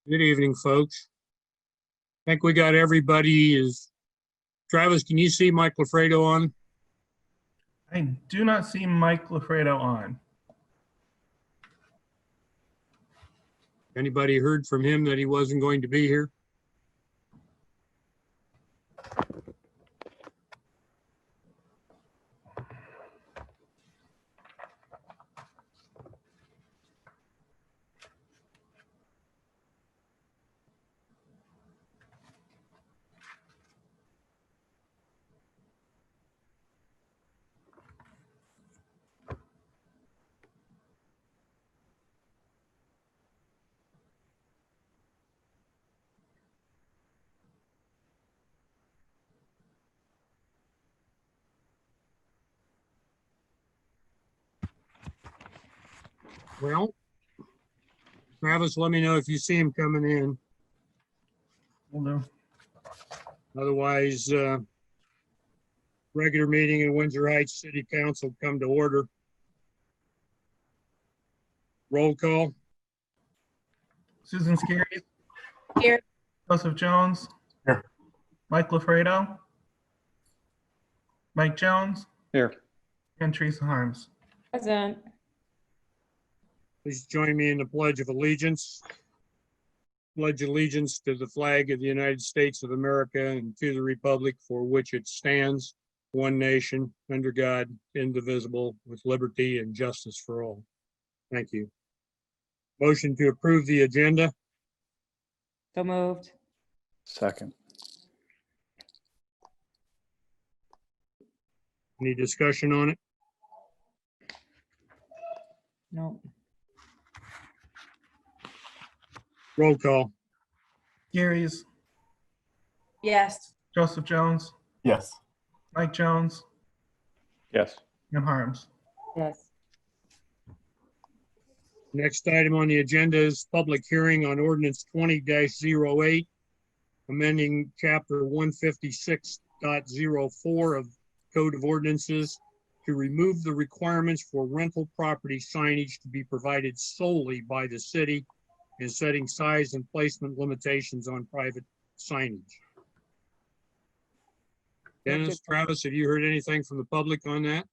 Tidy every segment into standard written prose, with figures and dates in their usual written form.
Good evening, folks. I think we got everybody. Travis, can you see Mike Lafredo on? I do not see Mike Lafredo on. Anybody heard from him that he wasn't going to be here? Well, Travis, let me know if you see him coming in. Will do. Otherwise, regular meeting in Windsor Heights City Council come to order. Roll call. Susan Skerry. Here. Joseph Jones. Here. Mike Lafredo. Mike Jones. Here. And Threase Harms. Present. Please join me in the Pledge of Allegiance. Pledge allegiance to the flag of the United States of America and to the republic for which it stands, one nation, under God, indivisible, with liberty and justice for all. Thank you. Motion to approve the agenda. So moved. Second. Any discussion on it? No. Roll call. Skerry's. Yes. Joseph Jones. Yes. Mike Jones. Yes. And Harms. Yes. Next item on the agenda is public hearing on ordinance 20-08, amending chapter 156.04 of Code of Ordinances to remove the requirements for rental property signage to be provided solely by the city and setting size and placement limitations on private signage. Dennis, Travis, have you heard anything from the public on that?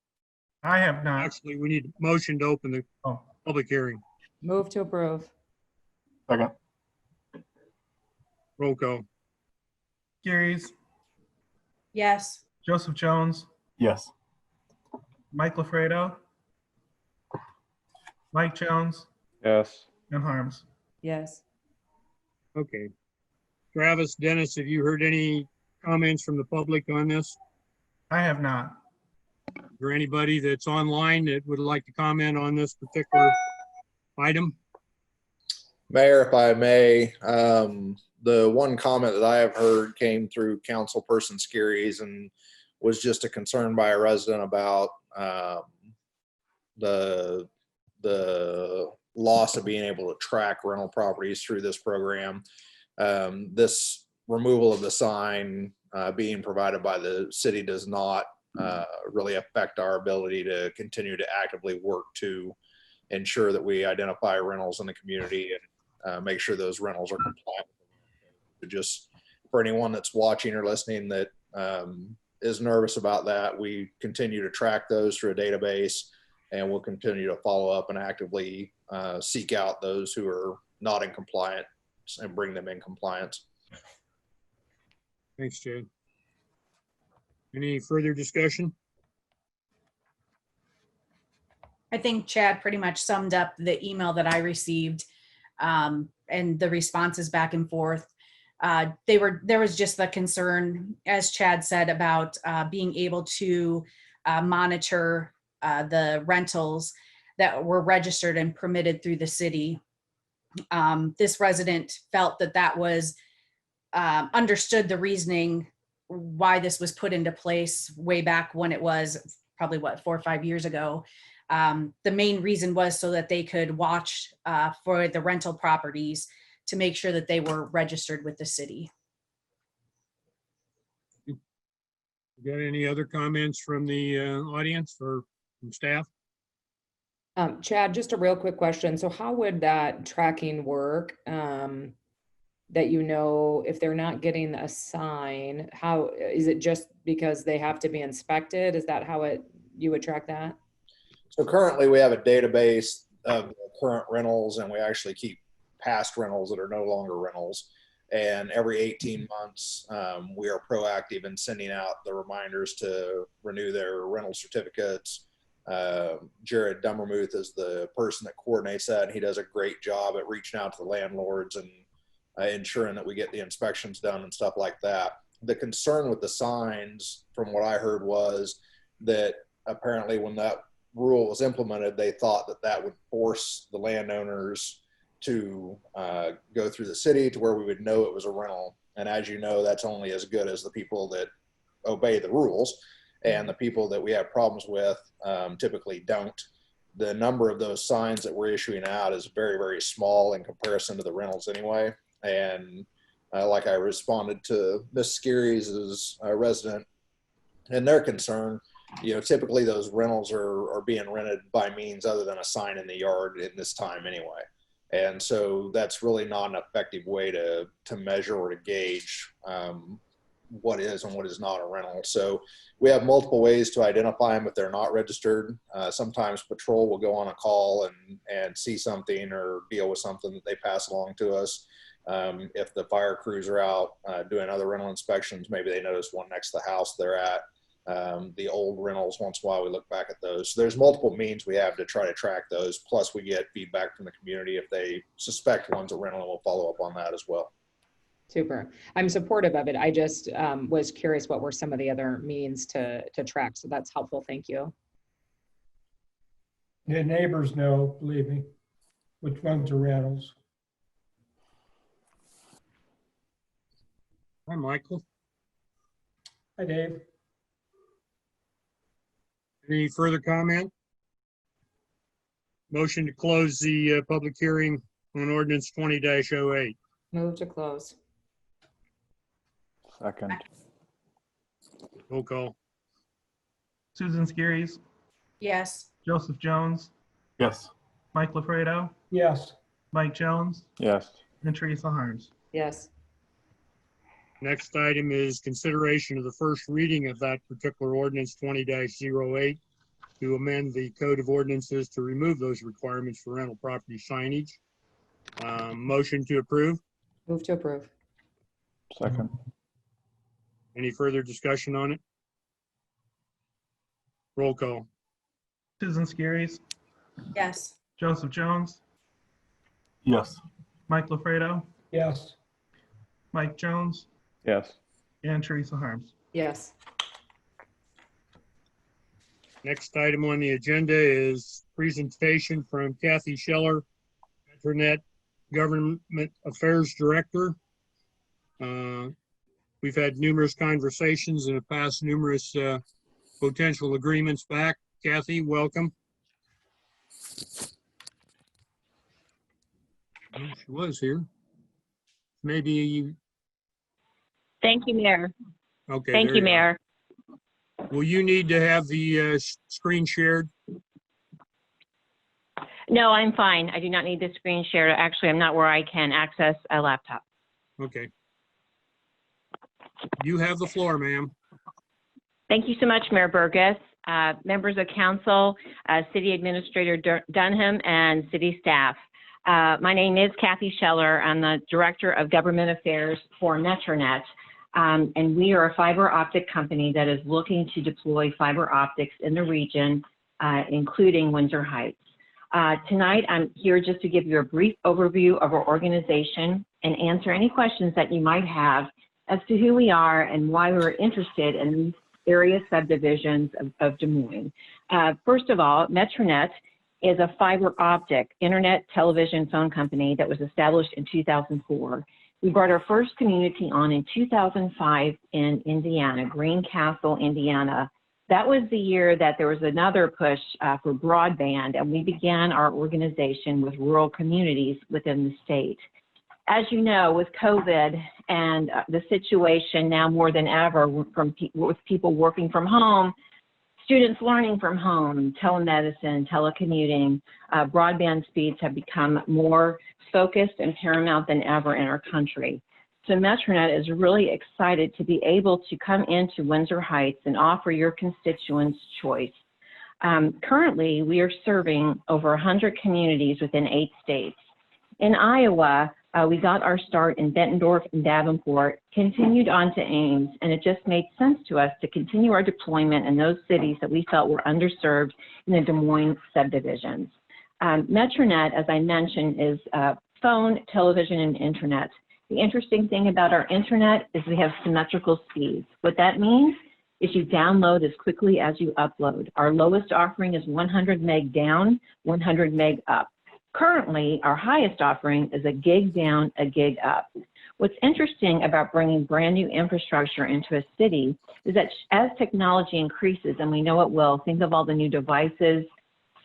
I have not. Actually, we need a motion to open the Oh, public hearing. Move to approve. Second. Roll call. Skerry's. Yes. Joseph Jones. Yes. Mike Lafredo. Mike Jones. Yes. And Harms. Yes. Okay. Travis, Dennis, have you heard any comments from the public on this? I have not. Is there anybody that's online that would like to comment on this particular item? Mayor, if I may, the one comment that I have heard came through Councilperson Skerry's and was just a concern by a resident about the loss of being able to track rental properties through this program. This removal of the sign being provided by the city does not really affect our ability to continue to actively work to ensure that we identify rentals in the community and make sure those rentals are compliant. Just for anyone that's watching or listening that is nervous about that, we continue to track those through a database, and we'll continue to follow up and actively seek out those who are not in compliance and bring them in compliance. Thanks, Chad. Any further discussion? I think Chad pretty much summed up the email that I received and the responses back and forth. There was just the concern, as Chad said, about being able to monitor the rentals that were registered and permitted through the city. This resident felt that was understood the reasoning why this was put into place way back when it was probably 4 or 5 years ago. The main reason was so that they could watch for the rental properties to make sure that they were registered with the city. Got any other comments from the audience or from staff? Chad, just a real quick question. So how would that tracking work? that you know if they're not getting a sign, how, is it just because they have to be inspected? Is that how you would track that? So currently we have a database of the current rentals, and we actually keep past rentals that are no longer rentals. And every 18 months, we are proactive in sending out the reminders to renew their rental certificates. Jared Dummermuth is the person that coordinates that, and he does a great job at reaching out to the landlords and ensuring that we get the inspections done and stuff like that. The concern with the signs, from what I heard, was that apparently when that rule was implemented, they thought that that would force the landowners to go through the city to where we would know it was a rental. And as you know, that's only as good as the people that obey the rules, and the people that we have problems with typically don't. The number of those signs that we're issuing out is very, very small in comparison to the rentals anyway. And like I responded to Miss Scary's resident and their concern, typically those rentals are being rented by means other than a sign in the yard in this time anyway. And so that's really not an effective way to measure or to gauge what is and what is not a rental. So we have multiple ways to identify them if they're not registered. Sometimes patrol will go on a call and see something or deal with something that they pass along to us. If the fire crews are out doing other rental inspections, maybe they notice one next to the house they're at. The old rentals, once in a while we look back at those. So there's multiple means we have to try to track those. Plus we get feedback from the community if they suspect one's a rental, and we'll follow up on that as well. Super. I'm supportive of it. I just was curious what were some of the other means to track. So that's helpful. Thank you. The neighbors know, believe me, which ones are rentals. Hi, Michael. Hi, Dave. Any further comment? Motion to close the public hearing on ordinance 20-08. Move to close. Second. Roll call. Susan Skiris, Yes. Joseph Jones, Yes. Mike LaFredo, Yes. Mike Jones, Yes. and Threase Harms. Yes. Next item is consideration of the first reading of that particular ordinance 20-08 to amend the code of ordinances to remove those requirements for rental property signage. Motion to approve. Move to approve. Second. Any further discussion on it? Roll call. Susan Skiris, Yes. Joseph Jones, Yes. Mike LaFredo, Yes. Mike Jones, Yes. and Threase Harms. Yes. Next item on the agenda is presentation from Kathy Scheller, Internet Government Affairs Director. We've had numerous conversations and have passed numerous potential agreements back. Kathy, welcome. Oh, she was here. Maybe you, Thank you, Mayor. okay. Thank there you, are. Mayor. Will you need to have the screen shared? No, I'm fine. I do not need the screen share. Actually, I'm not where I can access a laptop. Okay. You have the floor, ma'am. Thank you so much, Mayor Burgess, members of council, City Administrator Dunham, and city staff. My name is Kathy Scheller. I'm the Director of Government Affairs for Metronet. And we are a fiber optic company that is looking to deploy fiber optics in the region, including Windsor Heights. Tonight, I'm here just to give you a brief overview of our organization and answer any questions that you might have as to who we are and why we're interested in these area subdivisions of Des Moines. First of all, Metronet is a fiber optic internet television phone company that was established in 2004. We brought our first community on in 2005 in Indiana, Greencastle, Indiana. That was the year that there was another push for broadband, and we began our organization with rural communities within the state. As you know, with COVID and the situation now more than ever with people working from home, Students learning from home, telemedicine, telecommuting, broadband speeds have become more focused and paramount than ever in our country. So Metronet is really excited to be able to come into Windsor Heights and offer your constituents choice. Currently, we are serving over 100 communities within 8 states. In Iowa, we got our start in Bettendorf and Davenport, continued on to Ames, and it just made sense to us to continue our deployment in those cities that we felt were underserved in the Des Moines subdivisions. Metronet, as I mentioned, is phone, television, and internet. The interesting thing about our internet is we have symmetrical speeds. What that means is you download as quickly as you upload. Our lowest offering is 100 meg down, 100 meg up. Currently, our highest offering is a gig down, a gig up. What's interesting about bringing brand new infrastructure into a city is that as technology increases, and we know it will, think of all the new devices,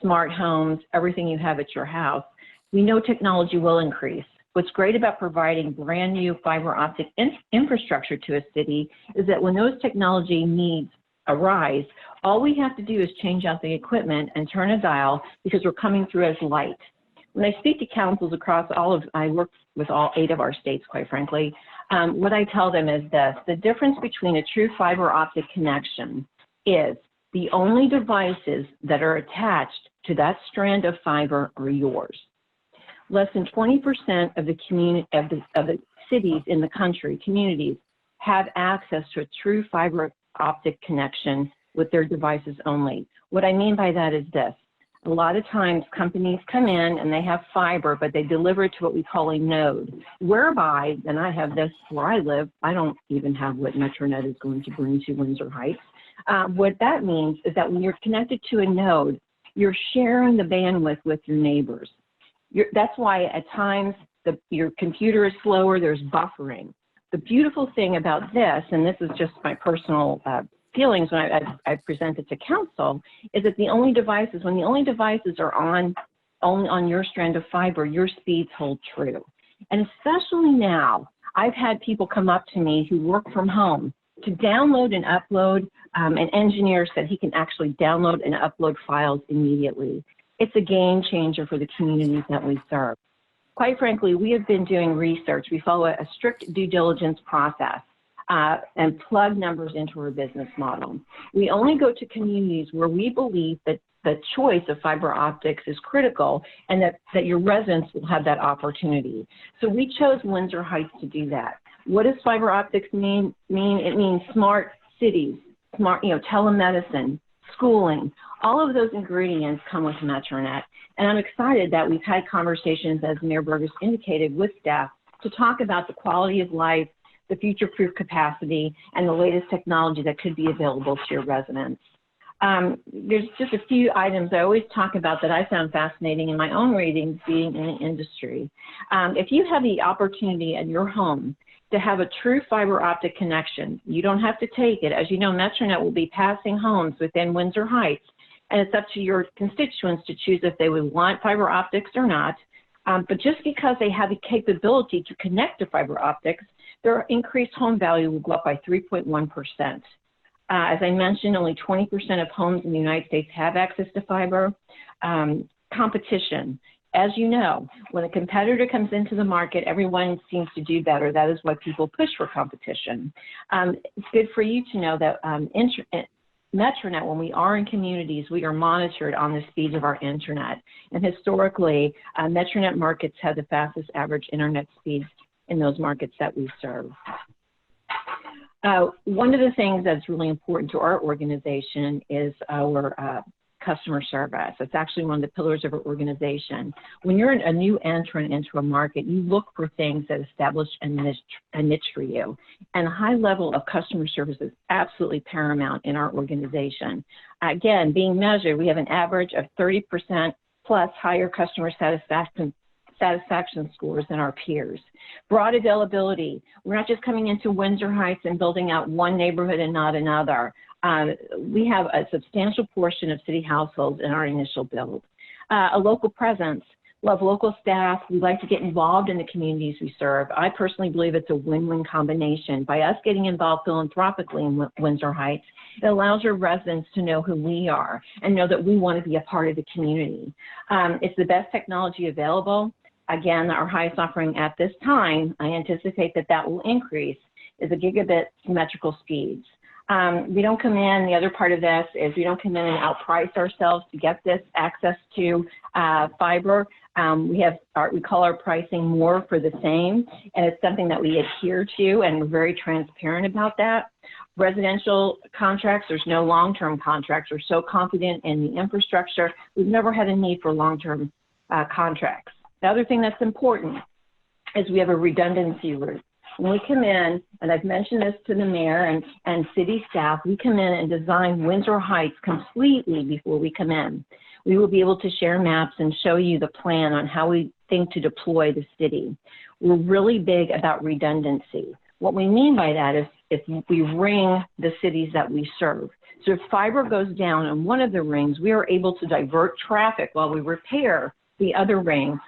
smart homes, everything you have at your house, we know technology will increase. What's great about providing brand new fiber optic infrastructure to a city is that when those technology needs arise, all we have to do is change out the equipment and turn a dial because we're coming through as light. When I speak to councils across I work with all 8 of our states, quite frankly, what I tell them is this: the difference between a true fiber optic connection is the only devices that are attached to that strand of fiber are yours. Less than 20% of the cities in the country, communities, have access to a true fiber optic connection with their devices only. What I mean by that is this: a lot of times companies come in and they have fiber, but they deliver it to what we call a node, whereby, and I have this where I live, I don't even have what Metronet is going to bring to Windsor Heights. What that means is that when you're connected to a node, you're sharing the bandwidth with your neighbors. That's why at times your computer is slower, there's buffering. The beautiful thing about this, and this is just my personal feelings when I present it to council, is that when the only devices are only on your strand of fiber, your speeds hold true. And especially now, I've had people come up to me who work from home to download and upload. An engineer said he can actually download and upload files immediately. It's a game changer for the communities that we serve. Quite frankly, we have been doing research. We follow a strict due diligence process and plug numbers into our business model. We only go to communities where we believe that the choice of fiber optics is critical and that your residents will have that opportunity. So we chose Windsor Heights to do that. What does fiber optics mean? It means smart cities, smart, telemedicine, schooling. All of those ingredients come with Metronet. And I'm excited that we've had conversations, as Mayor Burgess indicated, with staff to talk about the quality of life, the future-proof capacity, and the latest technology that could be available to your residents. There's just a few items I always talk about that I found fascinating in my own readings being in the industry. If you have the opportunity at your home to have a true fiber optic connection, you don't have to take it. As you know, Metronet will be passing homes within Windsor Heights, and it's up to your constituents to choose if they would want fiber optics or not. But just because they have the capability to connect to fiber optics, their increased home value will go up by 3.1%. As I mentioned, only 20% of homes in the United States have access to fiber. Competition. As you know, when a competitor comes into the market, everyone seems to do better. That is why people push for competition. It's good for you to know that Metronet, when we are in communities, we are monitored on the speeds of our internet. And historically, Metronet markets have the fastest average internet speeds in those markets that we serve. One of the things that's really important to our organization is our customer service. It's actually one of the pillars of our organization. When you're a new entrant into a market, you look for things that establish a niche for you. And a high level of customer service is absolutely paramount in our organization. Again, being measured, we have an average of 30% plus higher customer satisfaction scores than our peers. Broad availability. We're not just coming into Windsor Heights and building out one neighborhood and not another. We have a substantial portion of city households in our initial build. A local presence. love local staff. We like to get involved in the communities we serve. I personally believe it's a win-win combination. By us getting involved philanthropically in Windsor Heights, it allows our residents to know who we are and know that we want to be a part of the community. It's the best technology available. Again, our highest offering at this time, I anticipate that that will increase, is a gigabit symmetrical speeds. We don't come in, the other part of this is we don't come in and outprice ourselves to get this access to fiber. We call our pricing more for the same, and it's something that we adhere to, and we're very transparent about that. Residential contracts, there's no long-term contracts. We're so confident in the infrastructure. We've never had a need for long-term contracts. The other thing that's important is we have a redundancy route. When we come in, and I've mentioned this to the mayor and city staff, we come in and design Windsor Heights completely before we come in. We will be able to share maps and show you the plan on how we think to deploy the city. We're really big about redundancy. What we mean by that is if we ring the cities that we serve. So if fiber goes down on one of the rings, we are able to divert traffic while we repair the other ring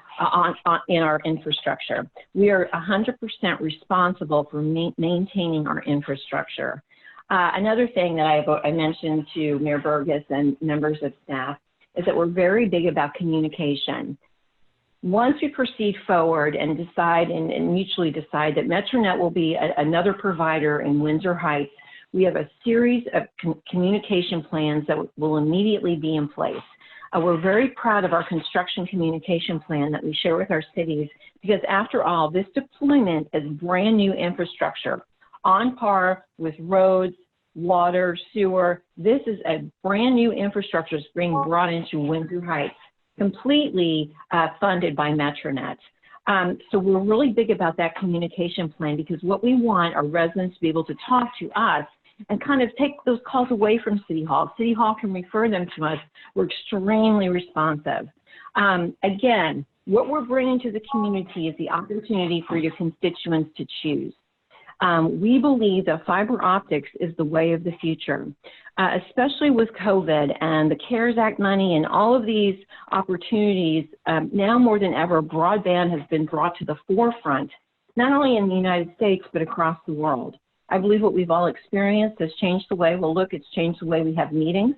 in our infrastructure. We are 100% responsible for maintaining our infrastructure. Another thing that I mentioned to Mayor Burgess and members of staff is that we're very big about communication. Once we proceed forward and decide and mutually decide that MetroNet will be another provider in Windsor Heights, we have a series of communication plans that will immediately be in place. We're very proud of our construction communication plan that we share with our cities because after all, this deployment is brand new infrastructure on par with roads, water, sewer. This is a brand new infrastructure that's being brought into Windsor Heights, completely funded by MetroNet. So we're really big about that communication plan because what we want are residents to be able to talk to us and kind of take those calls away from City Hall. City Hall can refer them to us. We're extremely responsive. Again, what we're bringing to the community is the opportunity for your constituents to choose. We believe that fiber optics is the way of the future, especially with COVID and the CARES Act money and all of these opportunities. Now more than ever, broadband has been brought to the forefront, not only in the United States, but across the world. I believe what we've all experienced has changed the way we'll look. It's changed the way we have meetings.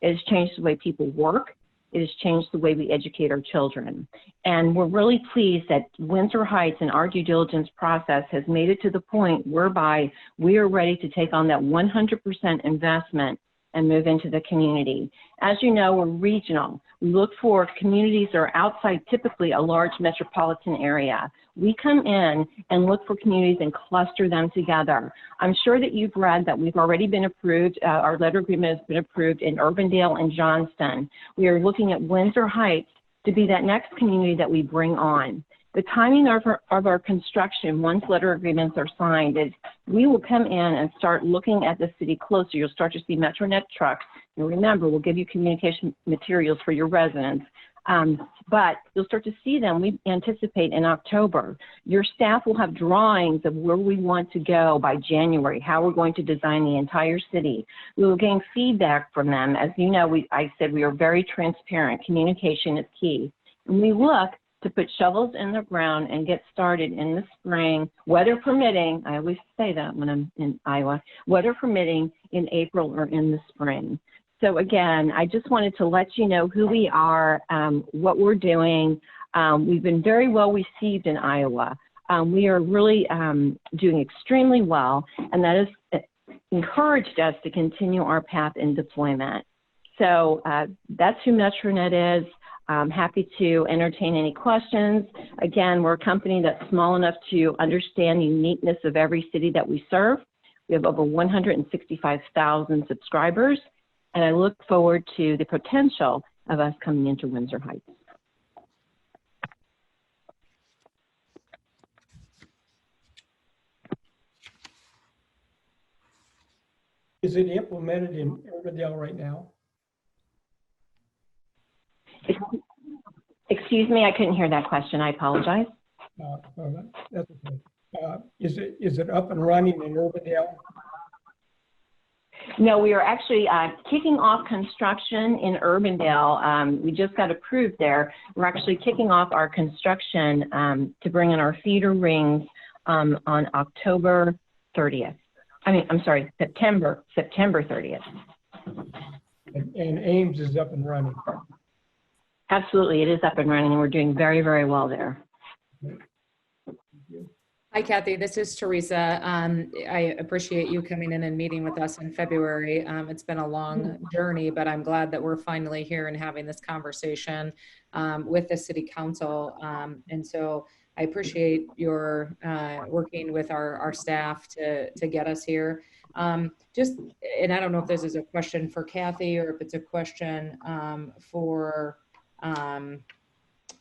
It has changed the way people work. It has changed the way we educate our children. And we're really pleased that Windsor Heights and our due diligence process has made it to the point whereby we are ready to take on that 100% investment and move into the community. As you know, we're regional. We look for communities that are outside typically a large metropolitan area. We come in and look for communities and cluster them together. I'm sure that you've read that we've already been approved. Our letter agreement has been approved in Urbandale and Johnston. We are looking at Windsor Heights to be that next community that we bring on. The timing of our construction, once letter agreements are signed, is we will come in and start looking at the city closer. You'll start to see MetroNet trucks. And remember, we'll give you communication materials for your residents. But you'll start to see them, we anticipate, in October. Your staff will have drawings of where we want to go by January, how we're going to design the entire city. We will gain feedback from them. As you know, I said we are very transparent. Communication is key. And we look to put shovels in the ground and get started in the spring, weather permitting. I always say that when I'm in Iowa, weather permitting in April or in the spring. So again, I just wanted to let you know who we are, what we're doing. We've been very well received in Iowa. We are really doing extremely well, and that has encouraged us to continue our path in deployment. So that's who MetroNet is. I'm happy to entertain any questions. Again, we're a company that's small enough to understand the uniqueness of every city that we serve. We have over 165,000 subscribers, and I look forward to the potential of us coming into Windsor Heights. Is it implemented in Urbandale right now? Excuse me, I couldn't hear that question. I apologize. That's okay. Is it up and running in Urbandale? No, we are actually kicking off construction in Urbandale. We just got approved there. We're actually kicking off our construction to bring in our feeder rings on October 30th. I'm sorry, September 30th. And Ames is up and running. Absolutely, it is up and running, and we're doing very, very well there. Hi, Kathy. This is Teresa. I appreciate you coming in and meeting with us in February. It's been a long journey, but I'm glad that we're finally here and having this conversation with the City Council. And so I appreciate your working with our staff to get us here. And I don't know if this is a question for Kathy or if it's a question for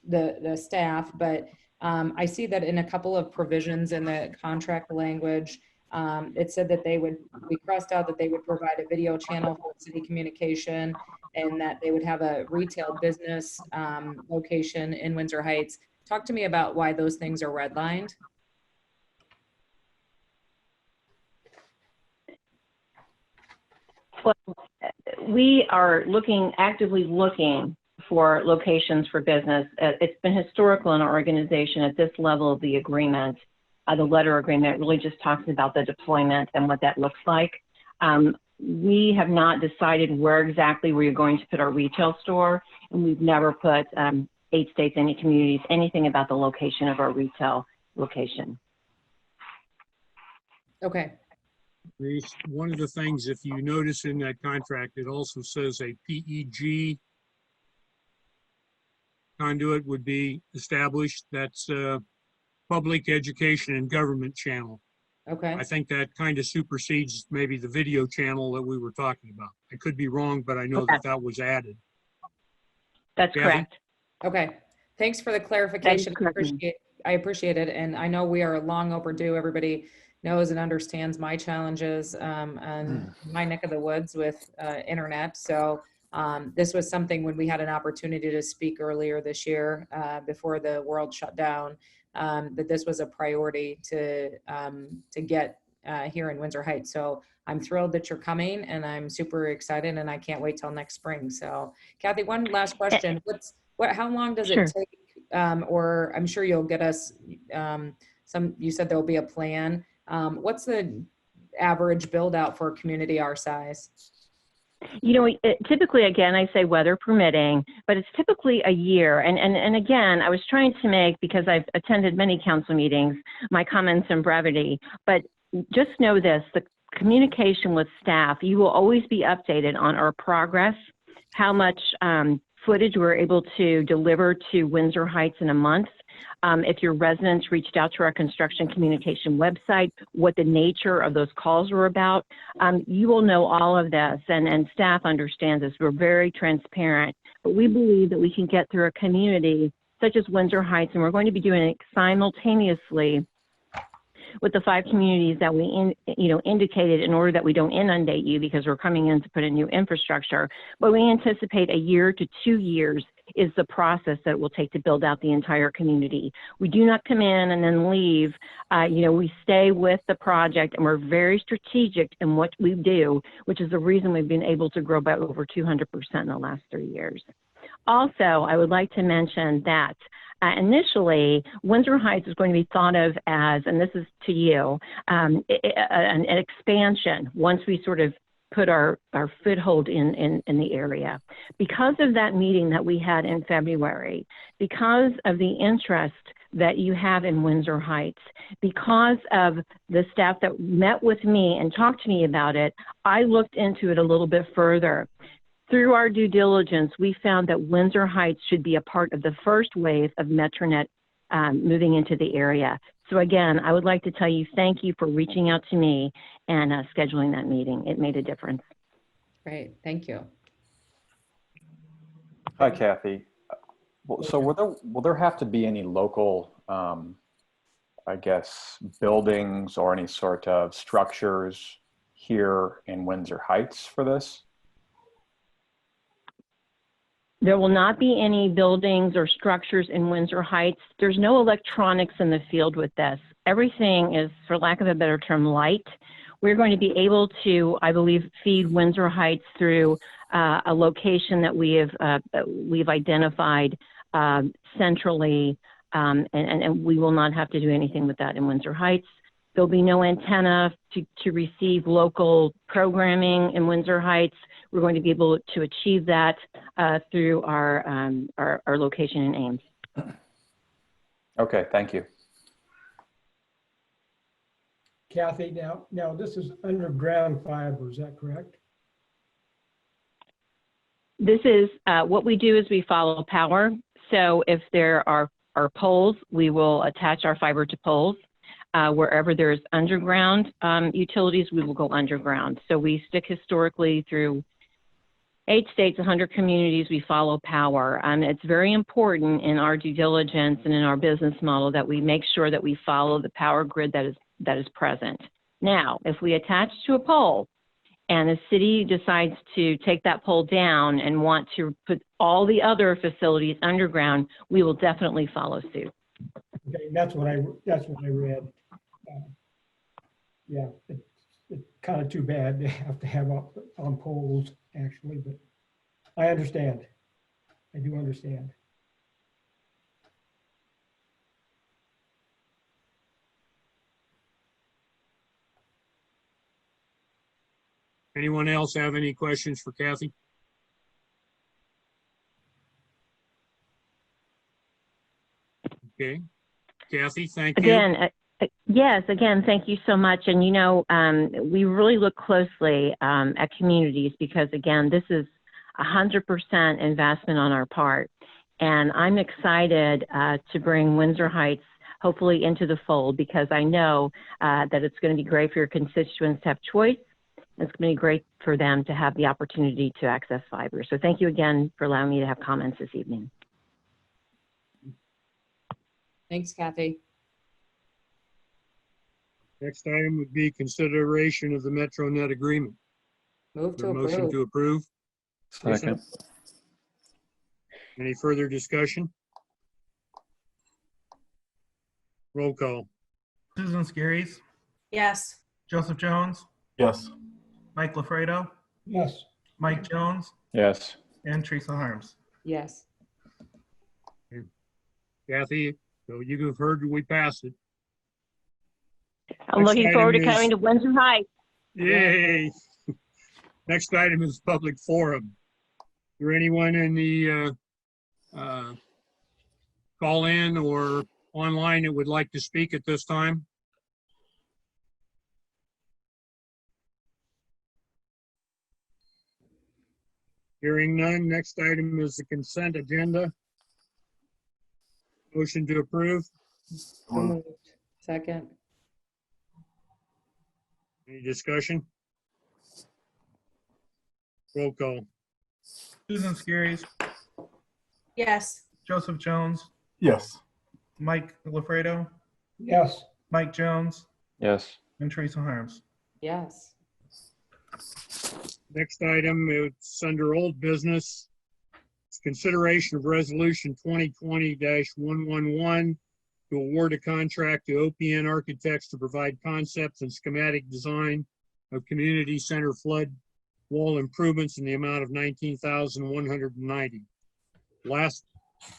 the staff, but I see that in a couple of provisions in the contract language, it said that we crossed out that they would provide a video channel for city communication and that they would have a retail business location in Windsor Heights. Talk to me about why those things are redlined. Well, we are actively looking for locations for business. It's been historical in our organization at this level of the agreement. The letter agreement really just talks about the deployment and what that looks like. We have not decided where exactly we're going to put our retail store, and we've never put 8 states, any communities, anything about the location of our retail location. Okay. Threase, one of the things, if you notice in that contract, it also says a PEG conduit would be established. That's a public education and government channel. Okay. I think that kind of supersedes maybe the video channel that we were talking about. I could be wrong, but I know that that was added. That's Kathy? correct. Okay. Thanks for the clarification. Thanks, I appreciate it. And I know we are long overdue. Everybody knows and understands my challenges and my neck of the woods with internet. So this was something when we had an opportunity to speak earlier this year before the world shut down, that this was a priority to get here in Windsor Heights. So I'm thrilled that you're coming and I'm super excited and I can't wait till next spring. So Kathy, one last question. How long does it take? Or I'm sure you'll get us you said there'll be a plan. What's the average build out for a community our size? You know, typically, again, I say weather permitting, but it's typically a year. And again, I was trying to make, because I've attended many council meetings, my comments in brevity, but just know this, the communication with staff, you will always be updated on our progress, how much footage we're able to deliver to Windsor Heights in a month. If your residents reached out to our construction communication website, what the nature of those calls were about, you will know all of this, and staff understands this. We're very transparent, but we believe that we can get through a community such as Windsor Heights, and we're going to be doing it simultaneously with the 5 communities that we indicated in order that we don't inundate you because we're coming in to put in new infrastructure. But we anticipate 1 year to 2 years is the process that it will take to build out the entire community. We do not come in and then leave. We stay with the project and we're very strategic in what we do, which is the reason we've been able to grow by over 200% in the last 3 years. Also, I would like to mention that initially, Windsor Heights is going to be thought of as, and this is to you, an expansion once we sort of put our foothold in the area. Because of that meeting that we had in February, because of the interest that you have in Windsor Heights, because of the staff that met with me and talked to me about it, I looked into it a little bit further. Through our due diligence, we found that Windsor Heights should be a part of the first wave of Metronet moving into the area. So again, I would like to tell you thank you for reaching out to me and scheduling that meeting. It made a difference. Great, thank you. Hi, Kathy. So will there have to be any local, I guess, buildings or any sort of structures here in Windsor Heights for this? There will not be any buildings or structures in Windsor Heights. There's no electronics in the field with this. Everything is, for lack of a better term, light. we're going to be able to, I believe, feed Windsor Heights through a location that we've identified centrally, and we will not have to do anything with that in Windsor Heights. There'll be no antenna to receive local programming in Windsor Heights. We're going to be able to achieve that through our location in Ames. Okay, thank you. Kathy, now this is underground fiber, is that correct? This is what we do is we follow power. So if there are poles, we will attach our fiber to poles. Wherever there's underground utilities, we will go underground. So we stick historically through 8 states, 100 communities, we follow power. It's very important in our due diligence and in our business model that we make sure that we follow the power grid that is present. Now, if we attach to a pole and the city decides to take that pole down and want to put all the other facilities underground, we will definitely follow suit. Okay, that's what I read. Yeah, it's kind of too bad they have to have up on poles actually, but I understand. I do understand. Anyone else have any questions for Kathy? Okay, Kathy, thank you. Again, yes, again, thank you so much. And, you know, we really look closely at communities because, again, this is 100% investment on our part. And I'm excited to bring Windsor Heights hopefully into the fold because I know that it's going to be great for your constituents to have choice. It's going to be great for them to have the opportunity to access fiber. So thank you again for allowing me to have comments this evening. Thanks, Kathy. Next item would be consideration of the MetroNet agreement. Move to Motion approve. to approve. Second. Any further discussion? Roll call. Susan Skiris, Yes. Joseph Jones, Yes. Mike LaFredo, Yes, Mike Jones, Yes. and Threase Harms. Yes. Kathy, so you've heard we passed it. I'm Next looking forward to item is- coming to Windsor Heights. Yay. Next item is public forum. Is there anyone in the call in or online that would like to speak at this time? Hearing none, next item is the consent agenda. Motion to approve. So moved. Second. Any discussion? Roll call. Susan Skiris, Yes. Joseph Jones, Yes. Mike LaFredo, yes, Mike Jones, Yes. and Threase Harms. Yes. Next item, it's under old business. It's consideration of resolution 2020-111 to award a contract to OPN Architects to provide concepts and schematic design of community center flood wall improvements in the amount of $19,190. Last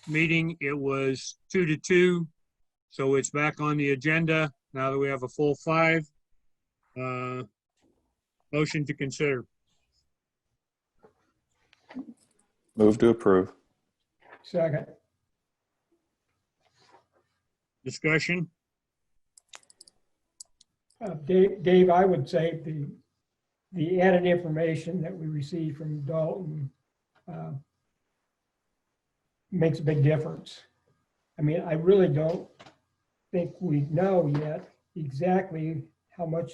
meeting, it was 2-2, so it's back on the agenda now that we have a full 5. Motion to consider. Move to approve. second, Discussion? Dave, I would say the added information that we received from Dalton makes a big difference. I mean, I really don't think we know yet exactly how much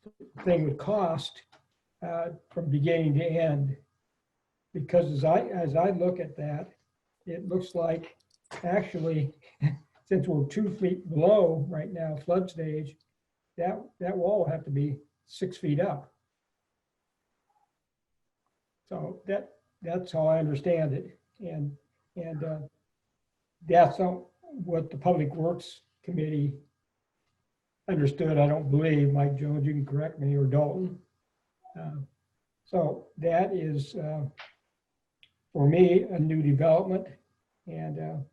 the thing would cost from beginning to end. Because as I look at that, it looks like actually, since we're 2 feet below right now flood stage, that wall will have to be 6 feet up. So that's how I understand it. And that's what the Public Works Committee understood, I don't believe, Mike Jones, you can correct me, or Dalton. So that is, for me, a new development, and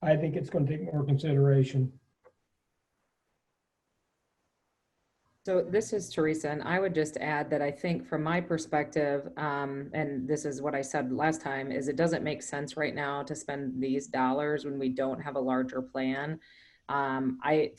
I think it's going to take more consideration. So this is Teresa, and I would just add that I think from my perspective, and this is what I said last time, is it doesn't make sense right now to spend these dollars when we don't have a larger plan. I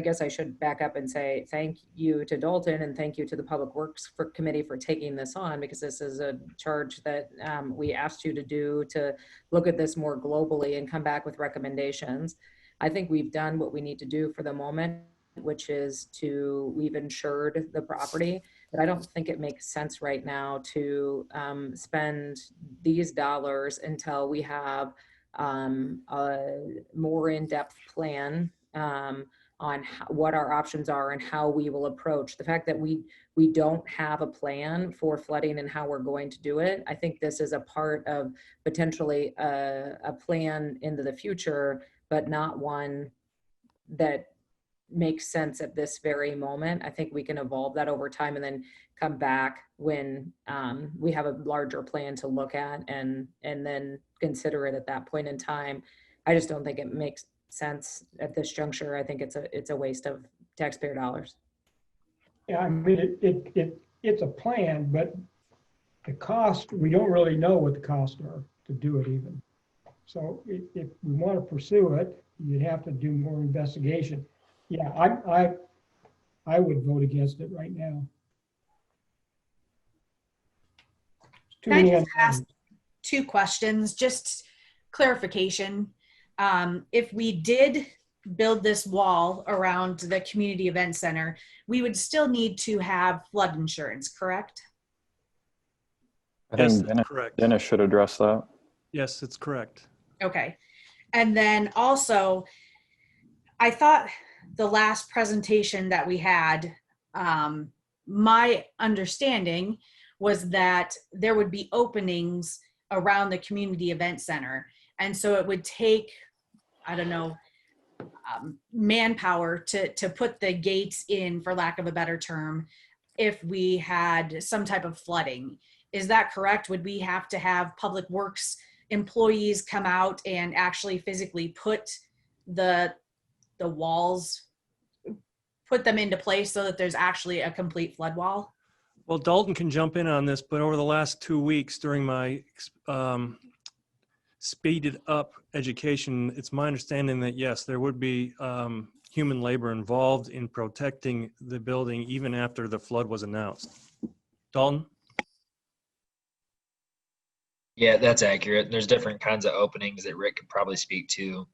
guess I should back up and say thank you to Dalton and thank you to the Public Works Committee for taking this on, because this is a charge that we asked you to do, to look at this more globally and come back with recommendations. I think we've done what we need to do for the moment, which is we've insured the property, but I don't think it makes sense right now to spend these dollars until we have a more in-depth plan on what our options are and how we will approach the fact that we don't have a plan for flooding and how we're going to do it. I think this is a part of potentially a plan into the future, but not one that makes sense at this very moment. I think we can evolve that over time and then come back when we have a larger plan to look at and then consider it at that point in time. I just don't think it makes sense at this juncture. I think it's a waste of taxpayer dollars. Yeah, I mean, it's a plan, but the cost, we don't really know what the costs are to do it even. So if we want to pursue it, you'd have to do more investigation. Yeah, I would vote against it right now. Too Can I many just ask unknowns. 2 questions, just clarification? If we did build this wall around the community event center, we would still need to have flood insurance, correct? I Yes, think that's correct. Dennis should address that. Yes, it's correct. Okay. And then also, I thought the last presentation that we had, my understanding was that there would be openings around the community event center. And so it would take, I don't know, manpower to put the gates in, for lack of a better term, if we had some type of flooding. Is that correct? Would we have to have Public Works employees come out and actually physically put the walls, put them into place so that there's actually a complete flood wall? Well, Dalton can jump in on this, but over the last 2 weeks during my speeded up education, it's my understanding that yes, there would be human labor involved in protecting the building even after the flood was announced. Dalton? Yeah, that's accurate. There's different kinds of openings that Rick could probably speak to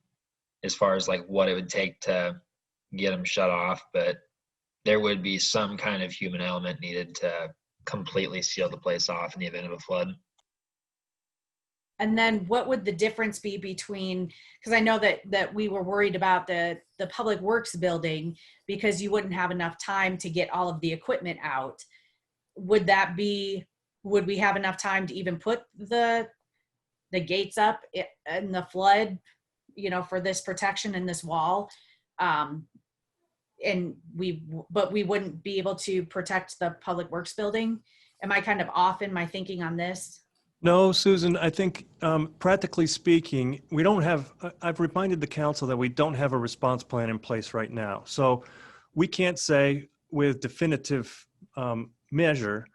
as far as like what it would take to get them shut off, but there would be some kind of human element needed to completely seal the place off in the event of a flood. And then what would the difference be between, because I know that we were worried about the Public Works building because you wouldn't have enough time to get all of the equipment out. Would we have enough time to even put the gates up in the flood, for this protection in this wall? But we wouldn't be able to protect the Public Works building. Am I kind of off in my thinking on this? No, Susan, I think practically speaking, I've reminded the council that we don't have a response plan in place right now. So we can't say with definitive measure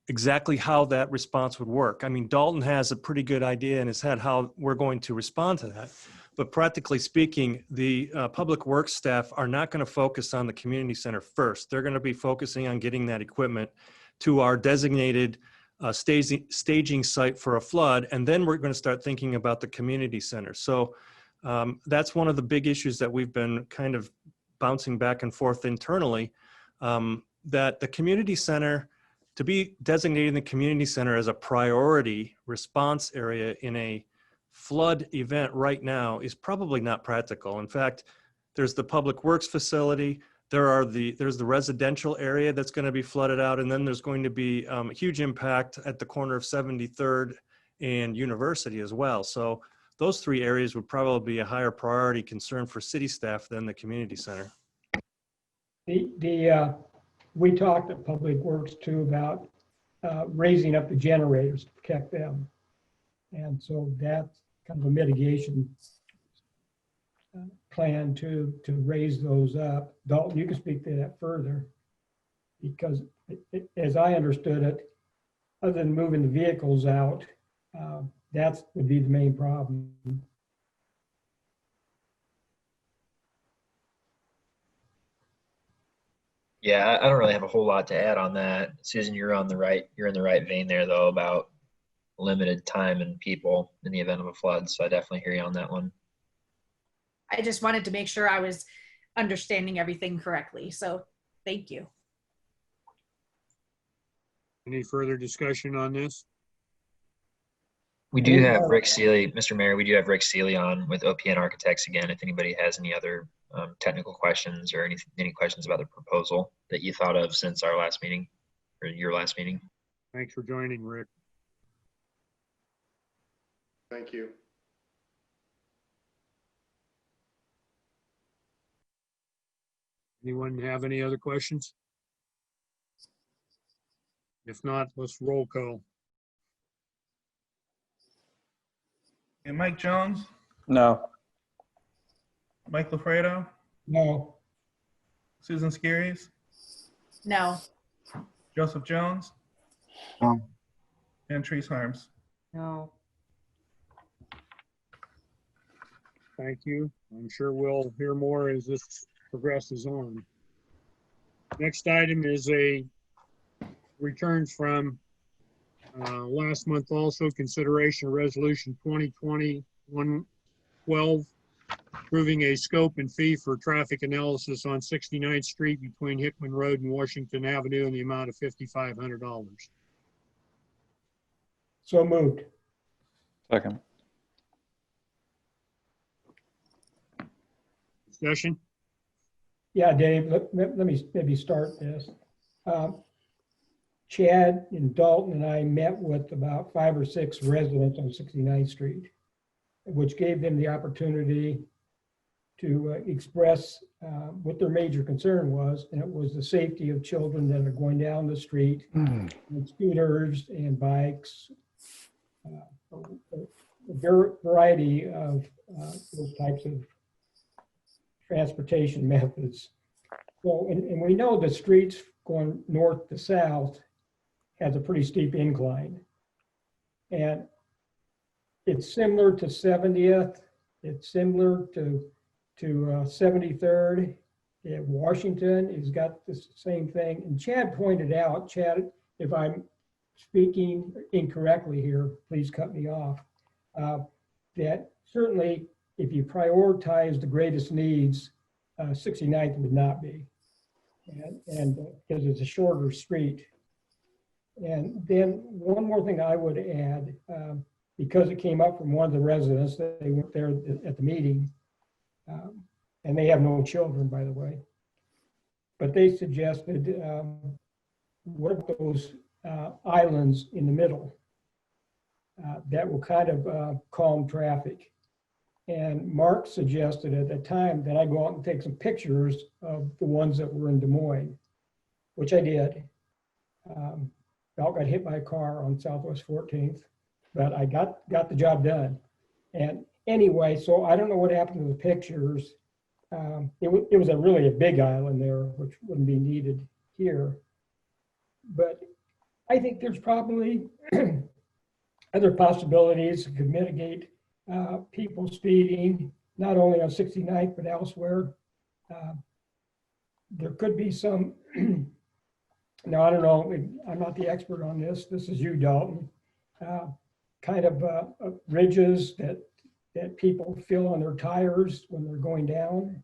exactly how that response would work. I mean, Dalton has a pretty good idea in his head how we're going to respond to that. But practically speaking, the Public Works staff are not going to focus on the community center first. They're going to be focusing on getting that equipment to our designated staging site for a flood, and then we're going to start thinking about the community center. So that's one of the big issues that we've been kind of bouncing back and forth internally, that the community center, to be designating the community center as a priority response area in a flood event right now is probably not practical. In fact, there's the Public Works facility, there's the residential area that's going to be flooded out, and then there's going to be a huge impact at the corner of 73rd and University as well. So those 3 areas would probably be a higher priority concern for city staff than the community center. We talked at Public Works too about raising up the generators to protect them. And so that's kind of a mitigation plan to raise those up. Dalton, you can speak to that further, because as I understood it, other than moving the vehicles out, that would be the main problem. Yeah, I don't really have a whole lot to add on that. Susan, you're in the right vein there though about limited time and people in the event of a flood. So I definitely hear you on that one. I just wanted to make sure I was understanding everything correctly. So thank you. Any further discussion on this? We do have Rick Seeley, Mr. Mayor, we do have Rick Seeley on with OPN Architects again. If anybody has any other technical questions or any questions about the proposal that you thought of since our last meeting or your last meeting. Thanks for joining, Rick. Thank you. Anyone have any other questions? If not, let's roll call. And Mike Jones, No. Mike LaFredo, No, Susan Skerries, No. Joseph Jones, No. and Threase Harms. No. Thank you. I'm sure we'll hear more as this progresses on. Next item is a return from last month also, consideration of resolution 2020-112, approving a scope and fee for traffic analysis on 69th Street between Hickman Road and Washington Avenue in the amount of $5,500. so moved. Second. Discussion? Yeah, Dave, let me maybe start this. Chad and Dalton and I met with about 5 or 6 residents on 69th Street, which gave them the opportunity to express what their major concern was, and it was the safety of children that are going down the street, and scooters and bikes, a variety of those types of transportation methods. So, and we know the streets going north to south has a pretty steep incline. And it's similar to 70th. It's similar to 73rd. Washington has got the same thing. And Chad pointed out, Chad, if I'm speaking incorrectly here, please cut me off, that certainly if you prioritize the greatest needs, 69th would not be. And because it's a shorter street. And then one more thing I would add, because it came up from one of the residents, that they weren't there at the meeting, and they have no children, by the way. But they suggested what are those islands in the middle that will kind of calm traffic. And Mark suggested at the time that I go out and take some pictures of the ones that were in Des Moines, which I did. About got hit by a car on Southwest 14th, but I got the job done. And anyway, so I don't know what happened to the pictures. It was really a big island there, which wouldn't be needed here. But I think there's probably other possibilities that could mitigate people speeding, not only on 69th, but elsewhere. There could be some, now I don't know, I'm not the expert on this. This is you, Dalton. Kind of ridges that people feel on their tires when they're going down.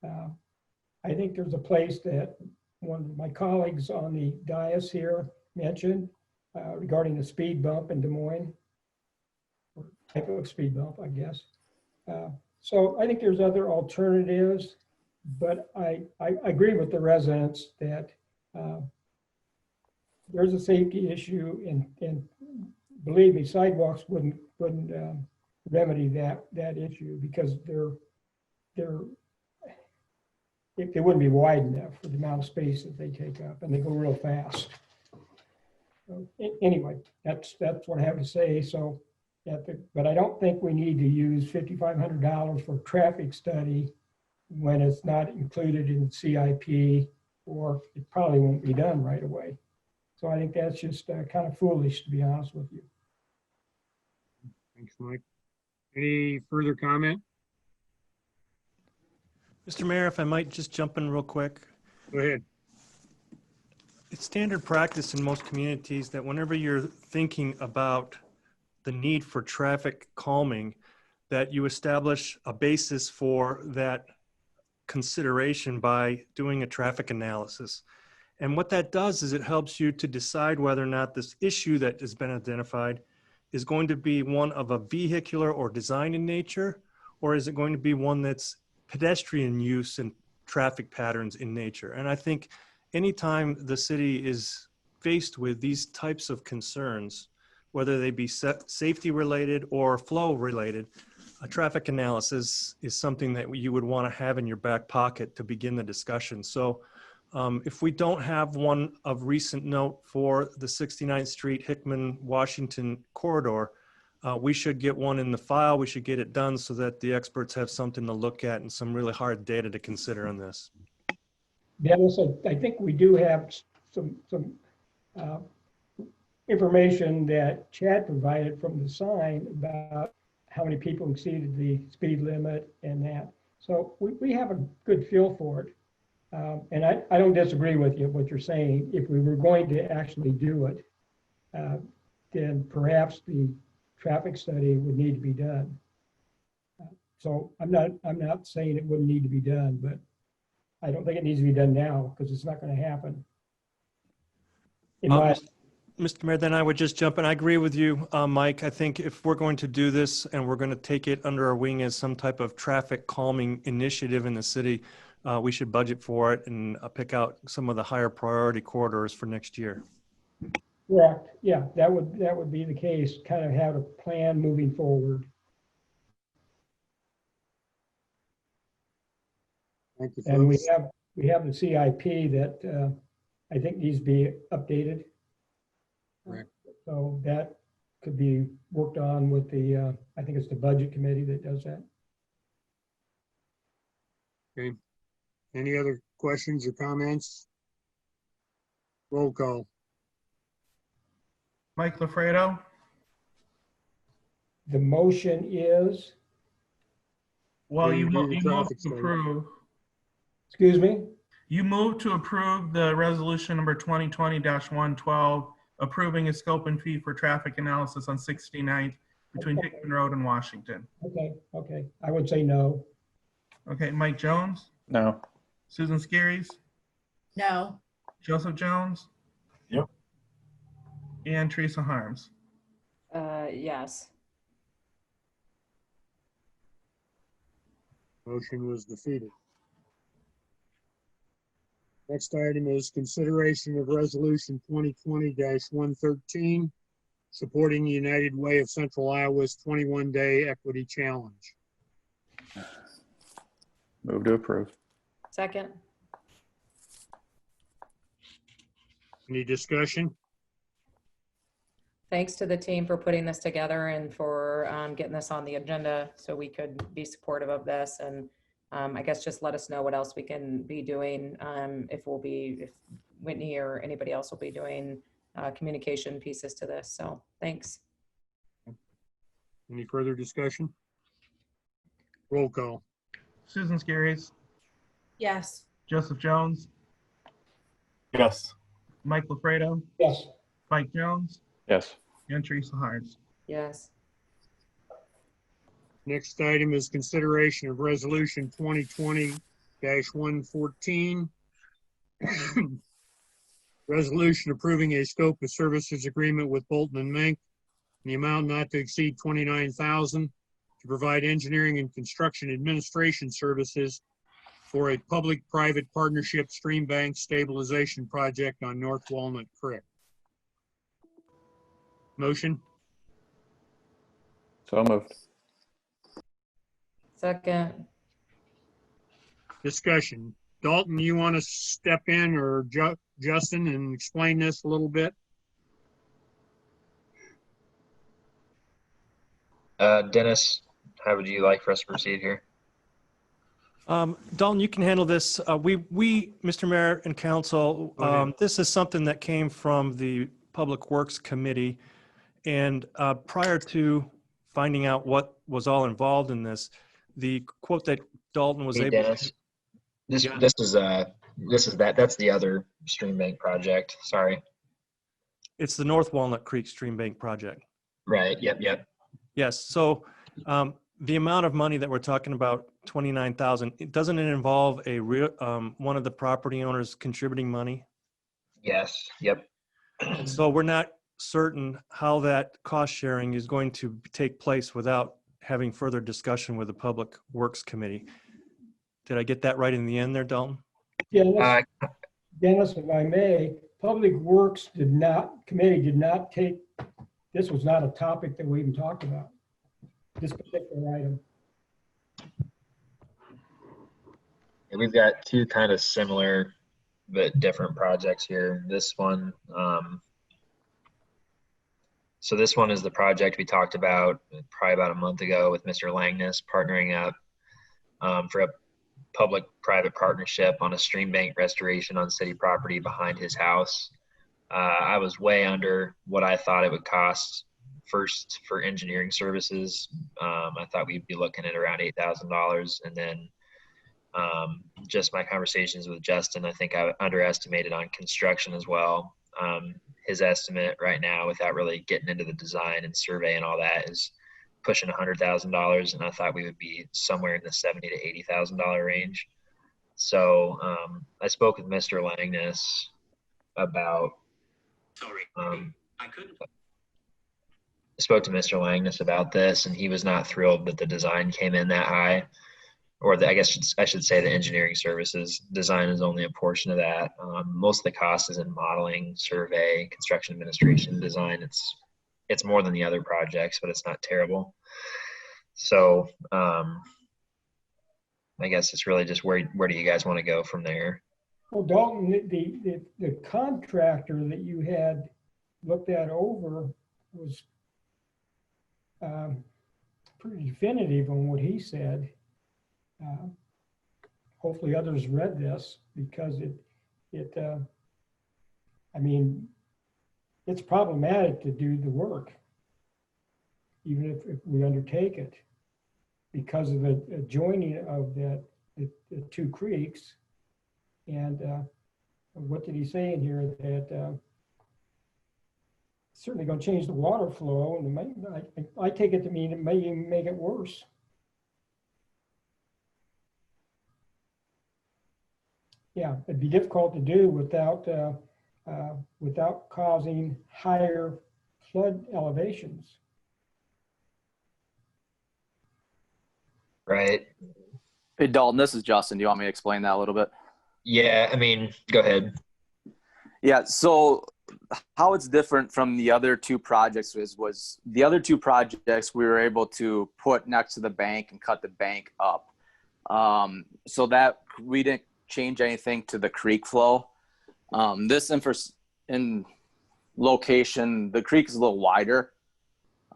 I think there's a place that one of my colleagues on the dais here mentioned regarding the speed bump in Des Moines. Type of speed bump, I guess. So I think there's other alternatives, but I agree with the residents that there's a safety issue, and believe me, sidewalks wouldn't remedy that issue, because they're they wouldn't be wide enough for the amount of space that they take up, and they go real fast. So, anyway, that's what I have to say. So, but I don't think we need to use $5,500 for traffic study when it's not included in CIP, or it probably won't be done right away. So I think that's just kind of foolish, to be honest with you. Thanks, Mike. Any further comment? Mr. Mayor, if I might just jump in real quick. Go ahead. It's standard practice in most communities that whenever you're thinking about the need for traffic calming, that you establish a basis for that consideration by doing a traffic analysis. And what that does is it helps you to decide whether or not this issue that has been identified is going to be one of a vehicular or design in nature, or is it going to be one that's pedestrian use and traffic patterns in nature. And I think anytime the city is faced with these types of concerns, whether they be safety related or flow related, a traffic analysis is something that you would want to have in your back pocket to begin the discussion. So if we don't have one of recent note for the 69th Street, Hickman, Washington corridor, we should get one in the file. We should get it done so that the experts have something to look at and some really hard data to consider on this. Dennis, I think we do have some information that Chad provided from the sign about how many people exceeded the speed limit and that. So we have a good feel for it. And I don't disagree with you, what you're saying. If we were going to actually do it, then perhaps the traffic study would need to be done. So I'm not saying it wouldn't need to be done, but I don't think it needs to be done now because it's not going to happen. Mr. Mayor, then I would just jump in. I agree with you, Mike. I think if we're going to do this and we're going to take it under our wing as some type of traffic calming initiative in the city, we should budget for it and pick out some of the higher priority corridors for next year. Correct. Yeah, that would be the case. Kind of have a plan moving forward. Thank you, And folks. we have the CIP that I think needs to be updated. Correct. So that could be worked on with the, I think it's the budget committee that does that. Okay. Any other questions or comments? Roll call. Mike LaFredo, The motion is, well, Yeah, you you do the moved traffic to study. approve. excuse me? You moved to approve the resolution number 2020-112, approving a scope and fee for traffic analysis on 69th between Hickman Road and Washington. Okay. I would say no. Okay, Mike Jones, No. Susan Skerrys, No. Joseph Jones. Yep. And Threase Harms. Yes. Motion was defeated. Next item is consideration of resolution 2020-113, supporting United Way of Central Iowa's 21-day equity challenge. Move to approve. Second. Any discussion? Thanks to the team for putting this together and for getting this on the agenda so we could be supportive of this. And I guess just let us know what else we can be doing. If Whitney or anybody else will be doing communication pieces to this. So thanks. Any further discussion? Roll call. Susan Skerrys, Yes. Joseph Jones, Yes. Mike LaFredo, Yes. Mike Jones, Yes. and Threase Harms. Yes. Next item is consideration of resolution 2020-114. Resolution approving a scope of services agreement with Bolton and Mink in the amount not to exceed $29,000 to provide engineering and construction administration services for a public-private partnership stream bank stabilization project on North Walnut Creek. Motion? So moved. Second. Discussion. Dalton, you want to step in, or Justin, and explain this a little bit? Dennis, how would you like for us to proceed here? Dalton, you can handle this. Mr. Mayor and Council, Go ahead. this is something that came from the Public Works Committee. And prior to finding out what was all involved in this, the quote that Dalton was Hey, able Dennis, to. this Yeah. that's the other stream bank project. Sorry. It's the North Walnut Creek Stream Bank project. Right. Yep. Yes. So the amount of money that we're talking about, 29,000, doesn't it involve a real one of the property owners contributing money? Yes. Yep. So we're not certain how that cost sharing is going to take place without having further discussion with the Public Works Committee. Did I get that right in the end there, Dalton? Dennis, Dennis, if I may, Public Works Committee did not take, this was not a topic that we even talked about, this particular item. And we've got two kind of similar but different projects here. This one, so this one is the project we talked about probably about a month ago with Mr. Langness, partnering up for a public-private partnership on a stream bank restoration on city property behind his house. I was way under what I thought it would cost first for engineering services. I thought we'd be looking at around $8,000, and then just my conversations with Justin, I think I underestimated on construction as well. His estimate right now, without really getting into the design and survey and all that, is pushing $100,000, and I thought we would be somewhere in the $70,000 to $80,000 range. So I spoke with Mr. Langness about. Spoke to Mr. Langness about this, and he was not thrilled that the design came in that high. Or I guess I should say the engineering services. Design is only a portion of that. Most of the cost is in modeling, survey, construction administration, design. It's more than the other projects, but it's not terrible. So I guess it's really just where do you guys want to go from there? Well, Dalton, the contractor that you had looked at over was pretty definitive on what he said. Hopefully others read this, because I mean, it's problematic to do the work, even if we undertake it, because of the joining of the two creeks. And what did he say in here? That certainly going to change the water flow, and it may, I take it to mean it may even make it worse. Yeah, it'd be difficult to do without causing higher flood elevations. Right. Hey, Dalton, this is Justin. Do you want me to explain that a little bit? Yeah, I mean, go ahead. Yeah, so how it's different from the other two projects was the other two projects we were able to put next to the bank and cut the bank up. So that we didn't change anything to the creek flow. This in location, the creek is a little wider.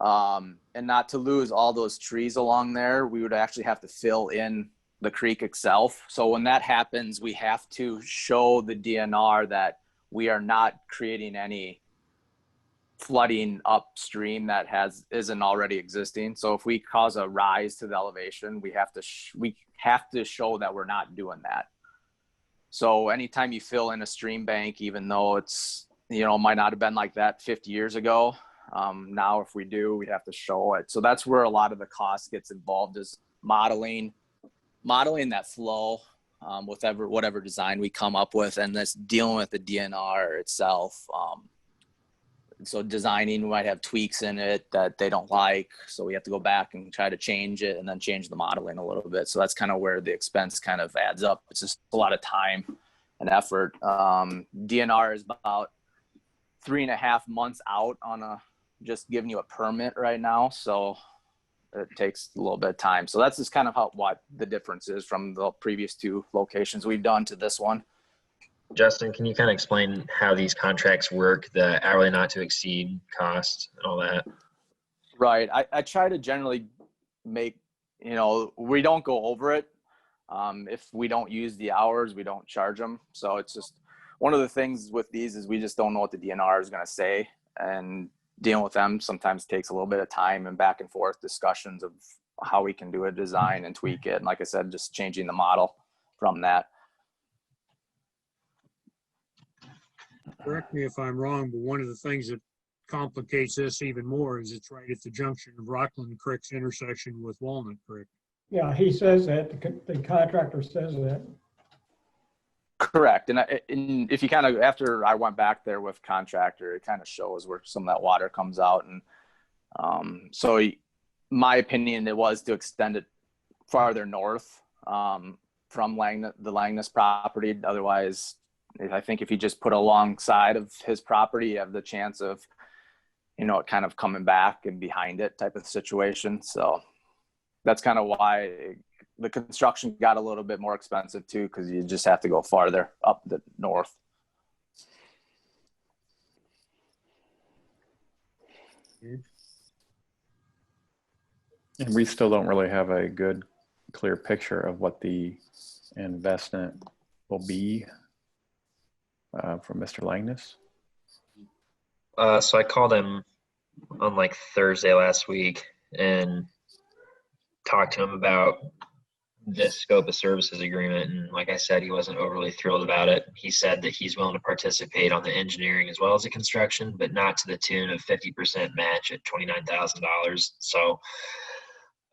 And not to lose all those trees along there, we would actually have to fill in the creek itself. So when that happens, we have to show the DNR that we are not creating any flooding upstream that isn't already existing. So if we cause a rise to the elevation, we have to show that we're not doing that. So anytime you fill in a stream bank, even though it's, might not have been like that 50 years ago, now if we do, we'd have to show it. So that's where a lot of the cost gets involved, is modeling that flow with whatever design we come up with, and that's dealing with the DNR itself. So designing, we might have tweaks in it that they don't like, so we have to go back and try to change it and then change the modeling a little bit. So that's kind of where the expense kind of adds up. It's just a lot of time and effort. DNR is about 3.5 months out on just giving you a permit right now. So it takes a little bit of time. So that's just kind of what the difference is from the previous two locations we've done to this one. Justin, can you kind of explain how these contracts work, the hourly not to exceed cost and all that? Right. I try to generally make, we don't go over it. If we don't use the hours, we don't charge them. So it's just one of the things with these is we just don't know what the DNR is going to say, and dealing with them sometimes takes a little bit of time and back and forth discussions of how we can do a design and tweak it. And like I said, just changing the model from that. Correct me if I'm wrong, but one of the things that complicates this even more is it's right at the junction of Rockland Creek's intersection with Walnut Creek. Yeah, he says that, the contractor says that. Correct. And if you kind of, after I went back there with contractor, it kind of shows where some of that water comes out. And so my opinion, it was to extend it farther north from the Langness property. Otherwise, I think if you just put alongside of his property, you have the chance of, it kind of coming back and behind it type of situation. So that's kind of why the construction got a little bit more expensive too, because you just have to go farther up the north. And we still don't really have a good, clear picture of what the investment will be from Mr. Langness. So I called him on like Thursday last week and talked to him about this scope of services agreement. And like I said, he wasn't overly thrilled about it. He said that he's willing to participate on the engineering as well as the construction, but not to the tune of 50% match at $29,000. So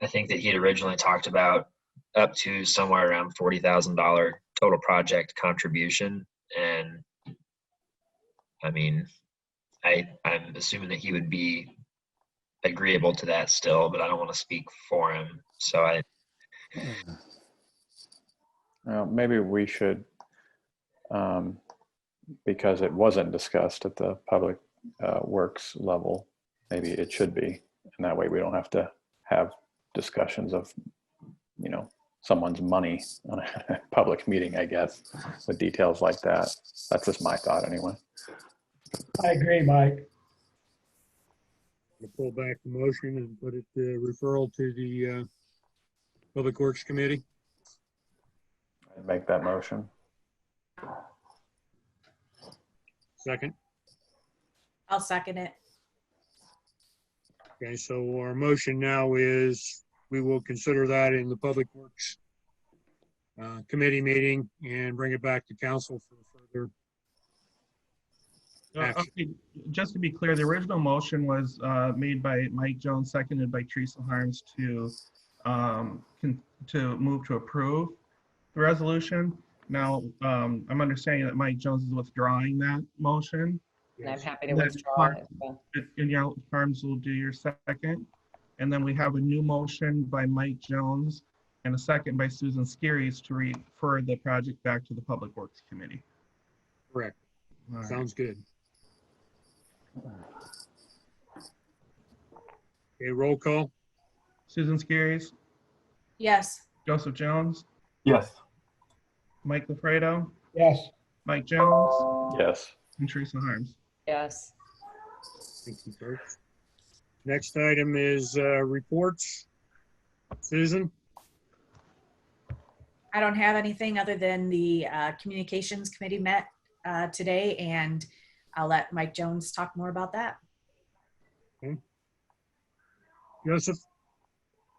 I think that he had originally talked about up to somewhere around $40,000 total project contribution. And I mean, I'm assuming that he would be agreeable to that still, but I don't want to speak for him. So Maybe we should, because it wasn't discussed at the public works level, maybe it should be. And that way we don't have to have discussions of, someone's money on a public meeting, I guess, with details like that. That's just my thought anyway. I agree, Mike. We'll pull back the motion and put it referral to the Public Works Committee. I'd make that motion. Second. I'll second it. Okay, so our motion now is we will consider that in the Public Works Committee meeting and bring it back to council for further action. Okay, just to be clear, the original motion was made by Mike Jones, seconded by Threase Harms to move to approve the resolution. Now, I'm understanding that Mike Jones is withdrawing that motion. And I'm happy to That withdraw it. So. And Harms will do your second. And then we have a new motion by Mike Jones and a second by Susan Skerries to refer the project back to the Public Works Committee. Correct. All right. Sounds good. Okay, roll call. Susan Skerries, Yes. Joseph Jones, Yes. Mike LaFredo, Yes, Mike Jones, Yes. and Teresa Harms. Yes. Thank you, folks. Next item is reports. Susan? I don't have anything other than the communications committee met today, and I'll let Mike Jones talk more about that. Joseph?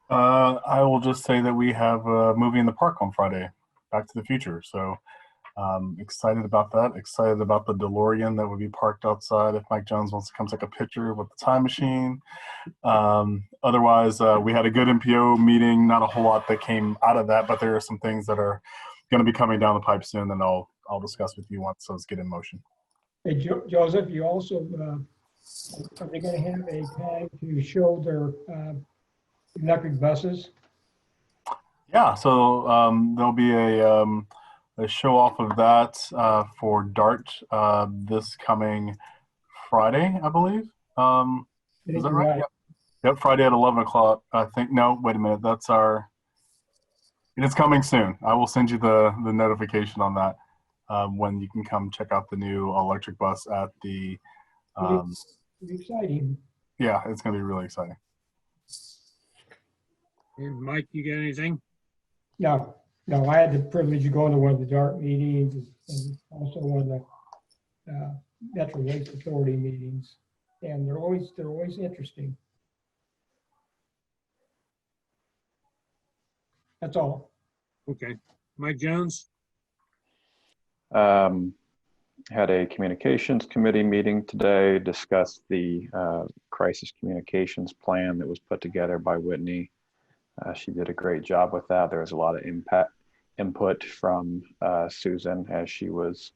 I will just say that we have a movie in the park on Friday, Back to the Future. So excited about that. Excited about the DeLorean that would be parked outside if Mike Jones wants to come take a picture with the time machine. Otherwise, we had a good MPO meeting. Not a whole lot that came out of that, but there are some things that are going to be coming down the pipe soon that I'll discuss with you once those get in motion. hey, Joseph, you also, are they gonna have a time to show their electric buses? Yeah, so there'll be a show off of that for DART this coming Friday, I believe. Is that right? Yep, Friday at 11 o'clock. I think, no, wait a minute. It is coming soon. I will send you the notification on that when you can come check out the new electric bus at the, Pretty exciting. yeah, it's going to be really exciting. And Mike, you got anything? No, I had the privilege of going to one of the DART meetings and also one of the Metro Waste Authority meetings. And they're always interesting. That's all. Okay. Mike Jones? Had a communications committee meeting today, discussed the crisis communications plan that was put together by Whitney. She did a great job with that. There was a lot of input from Susan as she was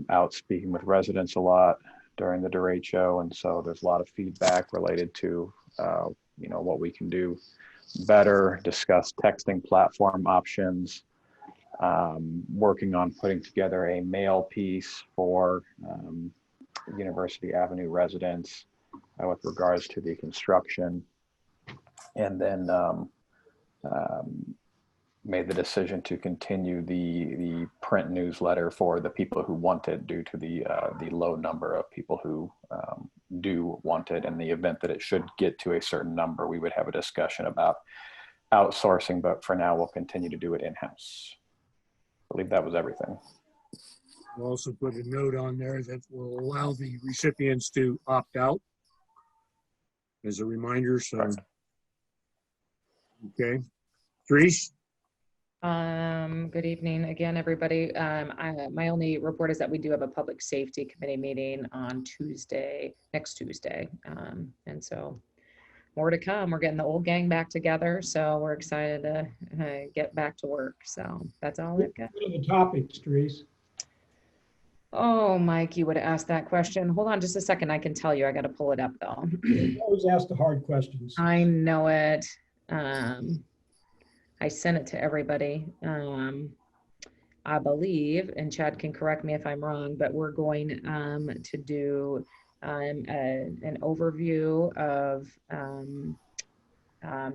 out speaking with residents a lot during the derecho. And so there's a lot of feedback related to, what we can do better, discuss texting platform options, working on putting together a mail piece for University Avenue residents with regards to the construction, and then made the decision to continue the print newsletter for the people who want it due to the low number of people who do want it. In the event that it should get to a certain number, we would have a discussion about outsourcing, but for now we'll continue to do it in-house. I believe that was everything. We'll also put a note on there that will allow the recipients to opt out as a reminder. So, Correct. Okay. Threase? Good evening again, everybody. My only report is that we do have a public safety committee meeting on next Tuesday. And so more to come. We're getting the old gang back together. So we're excited to get back to work. So that's all I've got. What are the topics, Therese? Oh, Mike, you would have asked that question. Hold on just a second. I can tell you. I got to pull it up though. You always ask the hard questions. I know it. I sent it to everybody. I believe, and Chad can correct me if I'm wrong, but we're going to do an overview of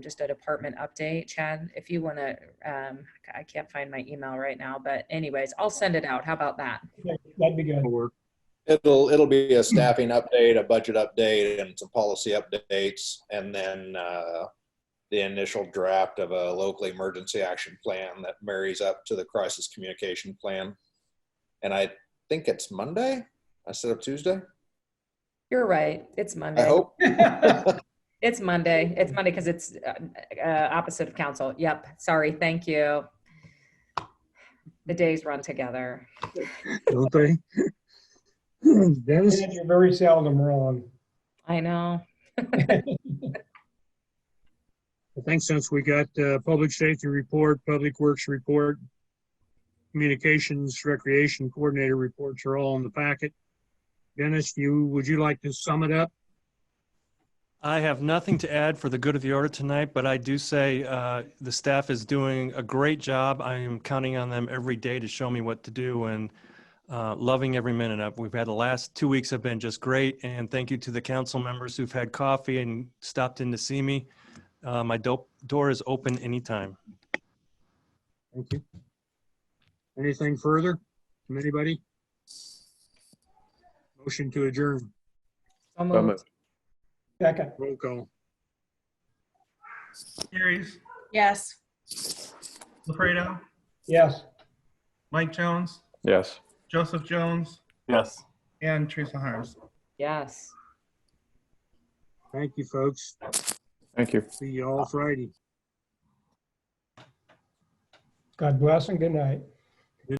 just a department update. Chad, if you want to, I can't find my email right now, but anyways, I'll send it out. How about that? Okay, that'd be good. Or It'll be a staffing update, a budget update, and some policy updates, and then the initial draft of a local emergency action plan that marries up to the crisis communication plan. And I think it's Monday. I set up Tuesday. You're right. It's Monday. I hope. It's Monday. It's Monday because it's opposite of council. Yep. Sorry. Thank you. The days run together. don't they? Dennis? And you're very seldom wrong. I know. I think since we got public safety report, public works report, communications, recreation coordinator reports are all in the packet. Dennis, would you like to sum it up? I have nothing to add for the good of the order tonight, but I do say the staff is doing a great job. I am counting on them every day to show me what to do, and loving every minute of it. We've had the last 2 weeks have been just great, and thank you to the council members who've had coffee and stopped in to see me. My door is open anytime. Thank you. Anything further from anybody? Motion to adjourn. So moved. Second, Roll call. Series, Yes. LaFredo, yes. Mike Jones, Yes. Joseph Jones, Yes. and Threase Harms. Yes. Thank you, folks. Thank you. See you all Friday. God bless and good night.